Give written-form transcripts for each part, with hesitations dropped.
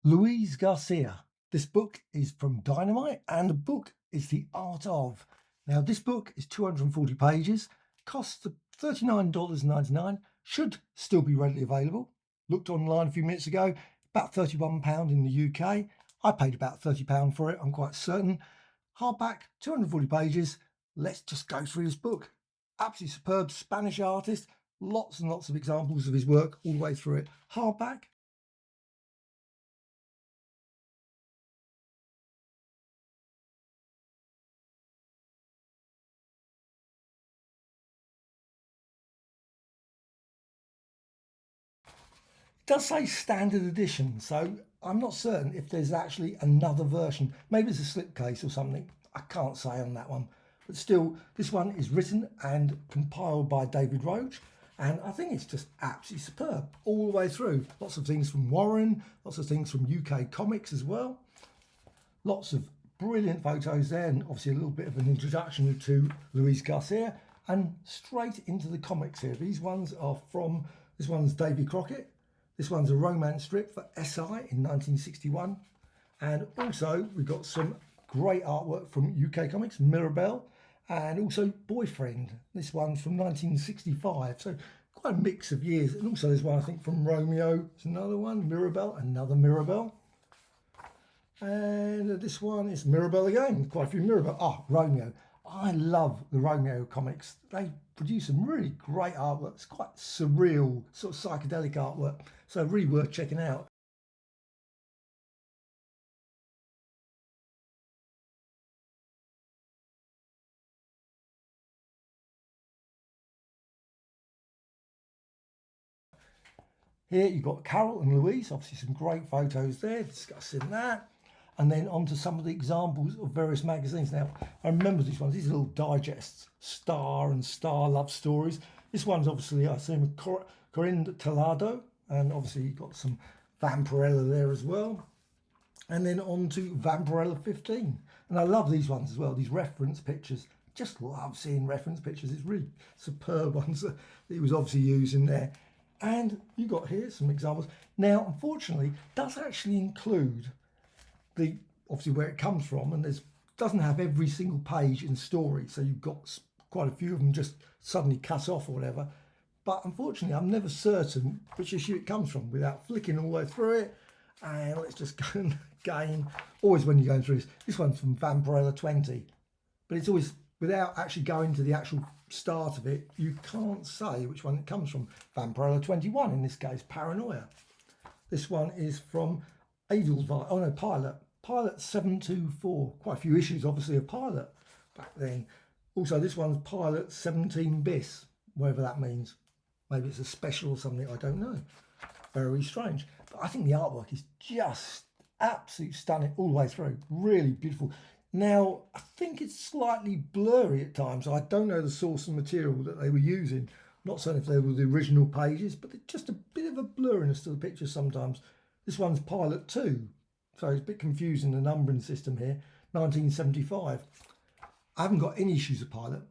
Luis Garcia. This book is from Dynamite, and the book is The Art of. Now, this book is 240 pages, costs $39.99, should still be readily available. Looked online a few minutes ago, about £31 in the UK. I paid about £30 for it, I'm quite certain. Hardback, 240 pages. Let's just go through this book. Absolutely superb Spanish artist, lots and lots of examples of his work all the way through it. Hardback. Does say standard edition, so I'm not certain if there's actually another version. Maybe it's a slipcase or something. I can't say on that one. But still, this one is written and compiled by David Roach, and I think it's just absolutely superb all the way through. Lots of things from Warren, lots of things from UK comics as well. Lots of brilliant photos there, and obviously a little bit of an introduction to Luis Garcia, and straight into the comics here. These ones are from, this one's Davy Crockett. This one's a romance strip for SI in 1961. And also we've got some great artwork from UK Comics, Mirabelle, and also Boyfriend. This one's from 1965. So quite a mix of years. And also there's one, I think, from Romeo. It's another one, Mirabelle, another Mirabelle. And this one is Mirabelle again. Quite a few Mirabelle. Ah, Romeo. I love the Romeo comics. They produce some really great artwork. It's quite surreal, sort of psychedelic artwork. So really worth checking out. Here you've got Carol and Louise, obviously some great photos there discussing that. And then on to some of the examples of various magazines. Now, I remember these ones, these are little digests, Star and Star Love Stories. This one's obviously, I see, with Corinne Telado, and obviously you've got some Vampirella there as well. And then on to Vampirella 15. And I love these ones as well, these reference pictures. Just love seeing reference pictures. It's really superb ones that he was obviously using there. And you got here some examples. Now, unfortunately, it does actually include the obviously where it comes from, and there's doesn't have every single page in story. So you've got quite a few of them just suddenly cut off or whatever. But unfortunately, I'm never certain which issue it comes from without flicking all the way through it. And let's just go and gain. Always when you're going through this one's from Vampirella 20, but it's always without actually going to the actual start of it. You can't say which one it comes from. Vampirella 21 in this case, Paranoia. This one is from Edelweiss. Oh no, Pilot 724. Quite a few issues, obviously, of Pilot back then. Also, this one's Pilot 17 bis, whatever that means. Maybe it's a special or something, I don't know. Very strange. But I think the artwork is just absolutely stunning all the way through. Really beautiful. Now, I think it's slightly blurry at times. I don't know the source of material that they were using. I'm not certain if they were the original pages, but it's just a bit of a blurriness to the pictures sometimes. This one's Pilot 2, so it's a bit confusing, the numbering system here. 1975. I haven't got any issues of Pilot.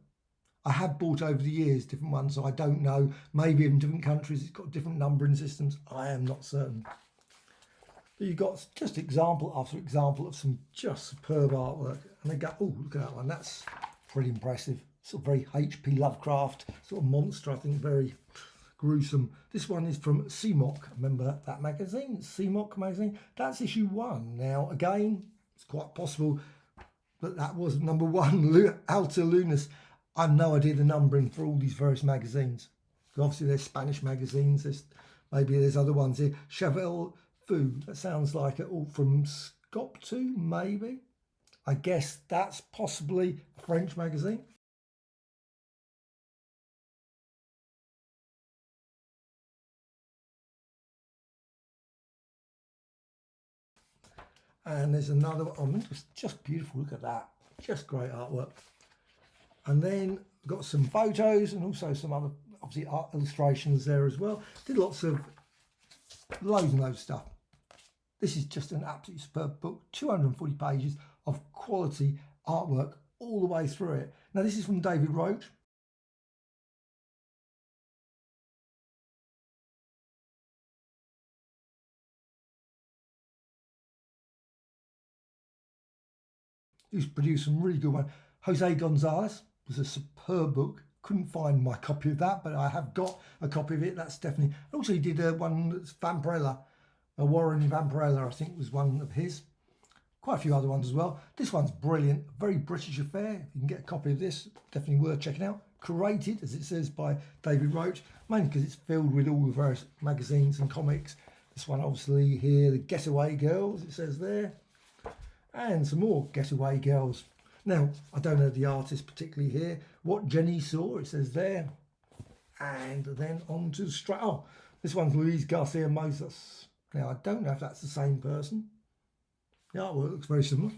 I have bought over the years different ones, so I don't know. Maybe in different countries it's got different numbering systems. I am not certain. But you've got just example after example of some just superb artwork. And they go, oh, look at that one. That's pretty impressive. Sort of very H.P. Lovecraft, sort of monster, I think, very gruesome. This one is from CMOC. Remember that magazine? CMOC magazine. That's issue 1. Now, again, it's quite possible that that was number 1, Alta Lunas. I have no idea the numbering for all these various magazines. Obviously, there's Spanish magazines. Maybe there's other ones here. Cheval Food. That sounds like it all from Scop 2, maybe. I guess that's possibly a French magazine. And there's another one. Oh, it's just beautiful. Look at that. Just great artwork. And then got some photos and also some other, obviously, art illustrations there as well. Did lots of loads and loads of stuff. This is just an absolutely superb book, 240 pages of quality artwork all the way through it. Now, this is from David Roach. He's produced some really good ones. Jose Gonzalez was a superb book. Couldn't find my copy of that, but I have got a copy of it. That's definitely. Also, he did one that's Vampirella, Warren Vampirella, I think was one of his. Quite a few other ones as well. This one's brilliant. Very British affair. If you can get a copy of this, definitely worth checking out. Curated, as it says, by David Roach, mainly because it's filled with all the various magazines and comics. This one, obviously, here, The Getaway Girls, it says there. And some more Getaway Girls. Now, I don't know the artist particularly here. What Jenny Saw, it says there. And then on to this one's Luis Garcia Moses. Now, I don't know if that's the same person. The artwork looks very similar.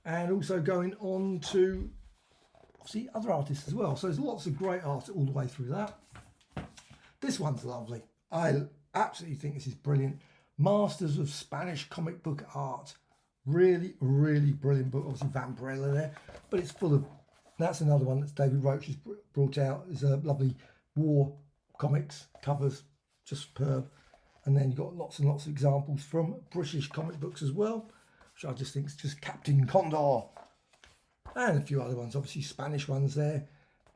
And also going on to, obviously, other artists as well. So there's lots of great art all the way through that. This one's lovely. I absolutely think this is brilliant. Masters of Spanish Comic Book Art. Really, really brilliant book. Obviously, Vampirella there. But it's full of, that's another one that David Roach has brought out. It's a lovely war comics, covers, just superb. And then you've got lots and lots of examples from British comic books as well, which I just think is just Captain Condor. And a few other ones, obviously Spanish ones there.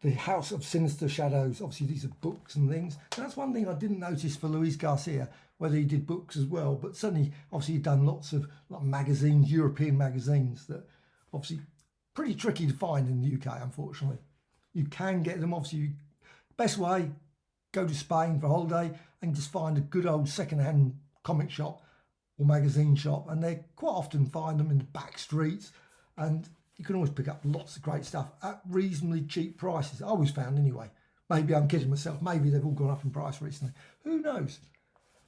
The House of Sinister Shadows, obviously these are books and things. And that's one thing I didn't notice for Luis Garcia, whether he did books as well, but certainly obviously he'd done lots of magazines, European magazines that obviously pretty tricky to find in the UK, unfortunately. You can get them, obviously, best way, go to Spain for a holiday and just find a good old second-hand comic shop or magazine shop, and they quite often find them in the back streets, and you can always pick up lots of great stuff at reasonably cheap prices. I always found anyway. Maybe I'm kidding myself. Maybe they've all gone up in price recently. Who knows?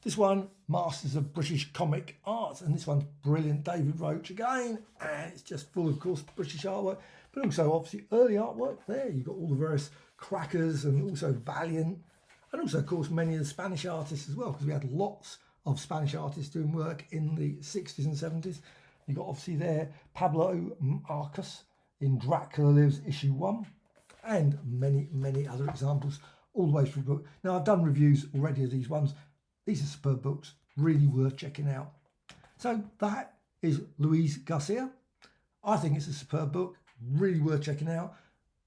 This one, Masters of British Comic Art, and this one's brilliant. David Roach again, and it's just full, of course, British artwork, but also obviously early artwork there. You've got all the various crackers and also Valiant, and also, of course, many of the Spanish artists as well, because we had lots of Spanish artists doing work in the 60s and 70s. You've got obviously there Pablo Marcos in Dracula Lives issue 1, and many, many other examples all the way through the book. Now, I've done reviews already of these ones. These are superb books, really worth checking out. So that is Luis Garcia. I think it's a superb book, really worth checking out.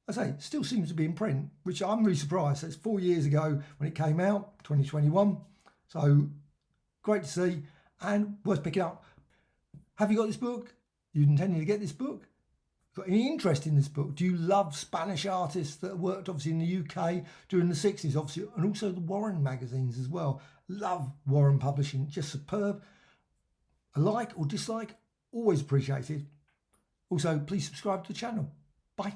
I say, it still seems to be in print, which I'm really surprised. It's 4 years ago when it came out, 2021. So great to see and worth picking up. Have you got this book? You intending to get this book? Got any interest in this book? Do you love Spanish artists that worked obviously in the UK during the 60s, obviously, and also the Warren magazines as well? Love Warren Publishing, just superb. A like or dislike, always appreciated. Also, please subscribe to the channel. Bye.